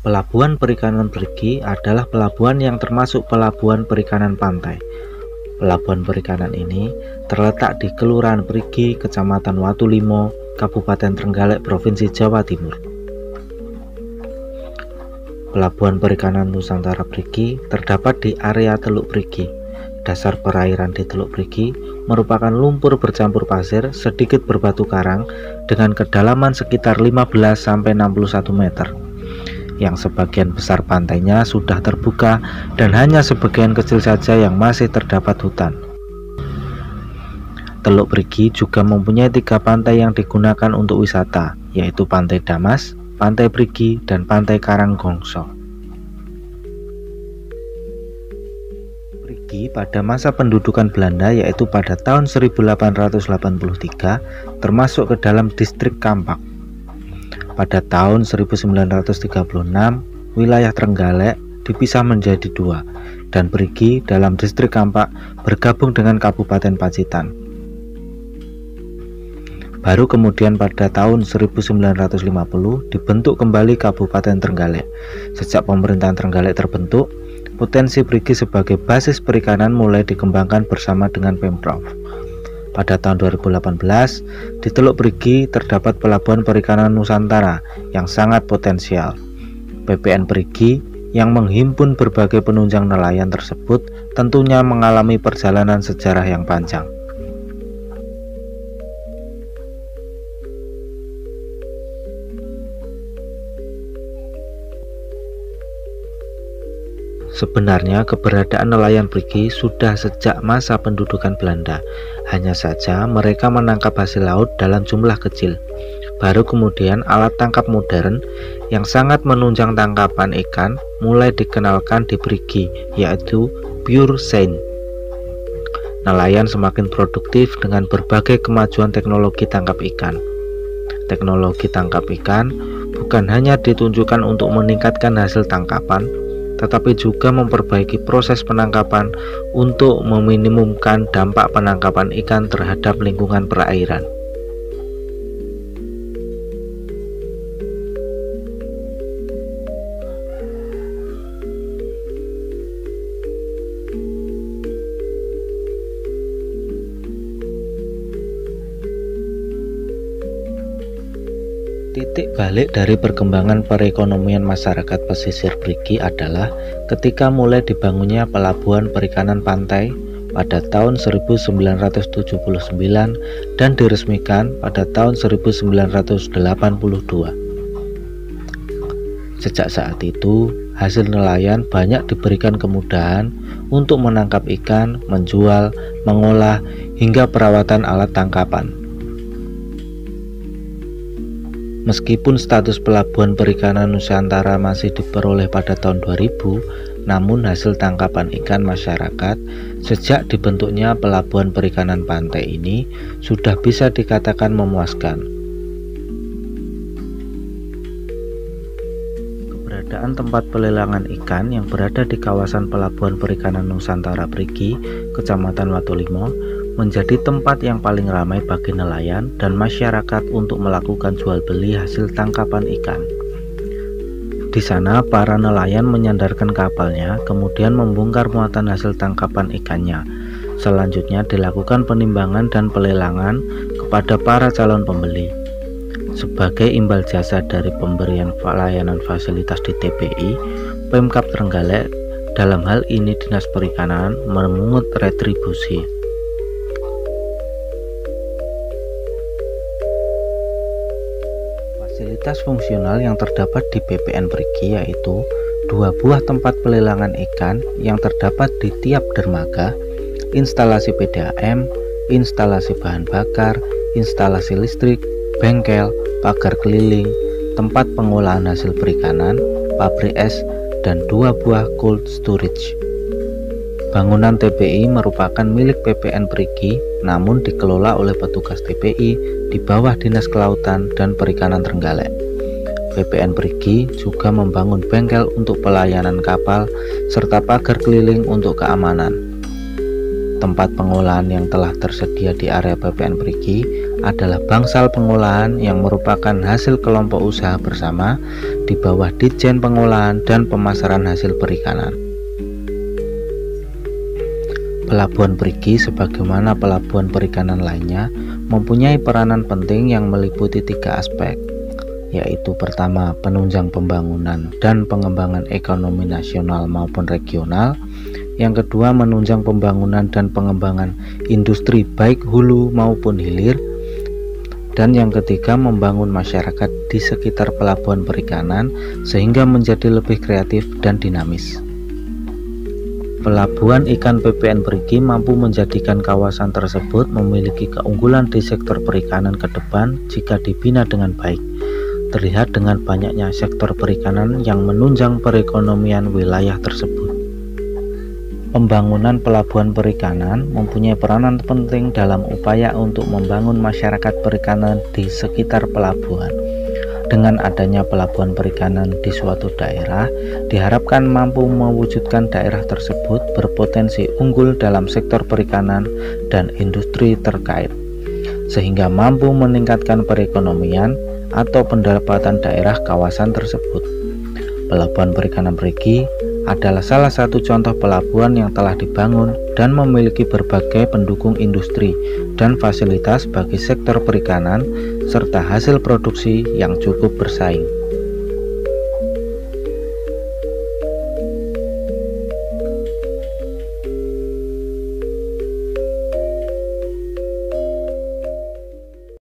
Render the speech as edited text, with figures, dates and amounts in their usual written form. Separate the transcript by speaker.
Speaker 1: Pelabuhan Perikanan Perigi adalah pelabuhan yang termasuk pelabuhan perikanan pantai. Pelabuhan perikanan ini terletak di Kelurahan Perigi, Kecamatan Watulimo, Kabupaten Trenggalek, Provinsi Jawa Timur. Pelabuhan Perikanan Nusantara Perigi terdapat di area Teluk Perigi. Dasar perairan di Teluk Perigi merupakan lumpur bercampur pasir sedikit berbatu karang dengan kedalaman sekitar 15–61 meter. Yang sebagian besar pantainya sudah terbuka dan hanya sebagian kecil saja yang masih terdapat hutan. Teluk Perigi juga mempunyai 3 pantai yang digunakan untuk wisata, yaitu Pantai Damas, Pantai Perigi, dan Pantai Karanggongso. Perigi pada masa pendudukan Belanda, yaitu pada tahun 1883, termasuk ke dalam distrik Kampak. Pada tahun 1936, wilayah Trenggalek dipisah menjadi 2, dan Perigi dalam distrik Kampak bergabung dengan Kabupaten Pacitan. Baru kemudian pada tahun 1950 dibentuk kembali Kabupaten Trenggalek. Sejak pemerintahan Trenggalek terbentuk, potensi Perigi sebagai basis perikanan mulai dikembangkan bersama dengan Pemprov. Pada tahun 2018, di Teluk Perigi terdapat Pelabuhan Perikanan Nusantara yang sangat potensial. PPN Perigi yang menghimpun berbagai penunjang nelayan tersebut tentunya mengalami perjalanan sejarah yang panjang. Sebenarnya keberadaan nelayan Perigi sudah sejak masa pendudukan Belanda. Hanya saja mereka menangkap hasil laut dalam jumlah kecil. Baru kemudian alat tangkap modern yang sangat menunjang tangkapan ikan mulai dikenalkan di Perigi, yaitu pure seine. Nelayan semakin produktif dengan berbagai kemajuan teknologi tangkap ikan. Teknologi tangkap ikan bukan hanya ditunjukkan untuk meningkatkan hasil tangkapan, tetapi juga memperbaiki proses penangkapan untuk meminimumkan dampak penangkapan ikan terhadap lingkungan perairan. Titik balik dari perkembangan perekonomian masyarakat pesisir Perigi adalah ketika mulai dibangunnya Pelabuhan Perikanan Pantai pada tahun 1979 dan diresmikan pada tahun 1982. Sejak saat itu, hasil nelayan banyak diberikan kemudahan untuk menangkap ikan, menjual, mengolah, hingga perawatan alat tangkapan. Meskipun status Pelabuhan Perikanan Nusantara masih diperoleh pada tahun 2000, namun hasil tangkapan ikan masyarakat sejak dibentuknya Pelabuhan Perikanan Pantai ini sudah bisa dikatakan memuaskan. Keberadaan tempat pelelangan ikan yang berada di kawasan Pelabuhan Perikanan Nusantara Perigi, Kecamatan Watulimo, menjadi tempat yang paling ramai bagi nelayan dan masyarakat untuk melakukan jual beli hasil tangkapan ikan. Di sana para nelayan menyandarkan kapalnya, kemudian membongkar muatan hasil tangkapan ikannya. Selanjutnya dilakukan penimbangan dan pelelangan kepada para calon pembeli. Sebagai imbal jasa dari pemberian layanan fasilitas di TPI, Pemkab Trenggalek, dalam hal ini Dinas Perikanan, memungut retribusi. Fasilitas fungsional yang terdapat di PPN Perigi yaitu 2 buah tempat pelelangan ikan yang terdapat di tiap dermaga, instalasi PDAM, instalasi bahan bakar, instalasi listrik, bengkel, pagar keliling, tempat pengolahan hasil perikanan, pabrik es, dan 2 buah cold storage. Bangunan TPI merupakan milik PPN Perigi, namun dikelola oleh petugas TPI di bawah Dinas Kelautan dan Perikanan Trenggalek. PPN Perigi juga membangun bengkel untuk pelayanan kapal serta pagar keliling untuk keamanan. Tempat pengolahan yang telah tersedia di area PPN Perigi adalah bangsal pengolahan yang merupakan hasil kelompok usaha bersama di bawah Ditjen Pengolahan dan Pemasaran Hasil Perikanan. Pelabuhan Perigi sebagaimana pelabuhan perikanan lainnya mempunyai peranan penting yang meliputi 3 aspek, yaitu pertama, penunjang pembangunan dan pengembangan ekonomi nasional maupun regional. Yang kedua, menunjang pembangunan dan pengembangan industri baik hulu maupun hilir. Dan yang ketiga, membangun masyarakat di sekitar pelabuhan perikanan sehingga menjadi lebih kreatif dan dinamis. Pelabuhan ikan PPN Perigi mampu menjadikan kawasan tersebut memiliki keunggulan di sektor perikanan ke depan jika dibina dengan baik. Terlihat dengan banyaknya sektor perikanan yang menunjang perekonomian wilayah tersebut. Pembangunan pelabuhan perikanan mempunyai peranan penting dalam upaya untuk membangun masyarakat perikanan di sekitar pelabuhan. Dengan adanya pelabuhan perikanan di suatu daerah, diharapkan mampu mewujudkan daerah tersebut berpotensi unggul dalam sektor perikanan dan industri terkait, sehingga mampu meningkatkan perekonomian atau pendapatan daerah kawasan tersebut. Pelabuhan Perikanan Perigi adalah salah satu contoh pelabuhan yang telah dibangun dan memiliki berbagai pendukung industri dan fasilitas bagi sektor perikanan serta hasil produksi yang cukup bersaing.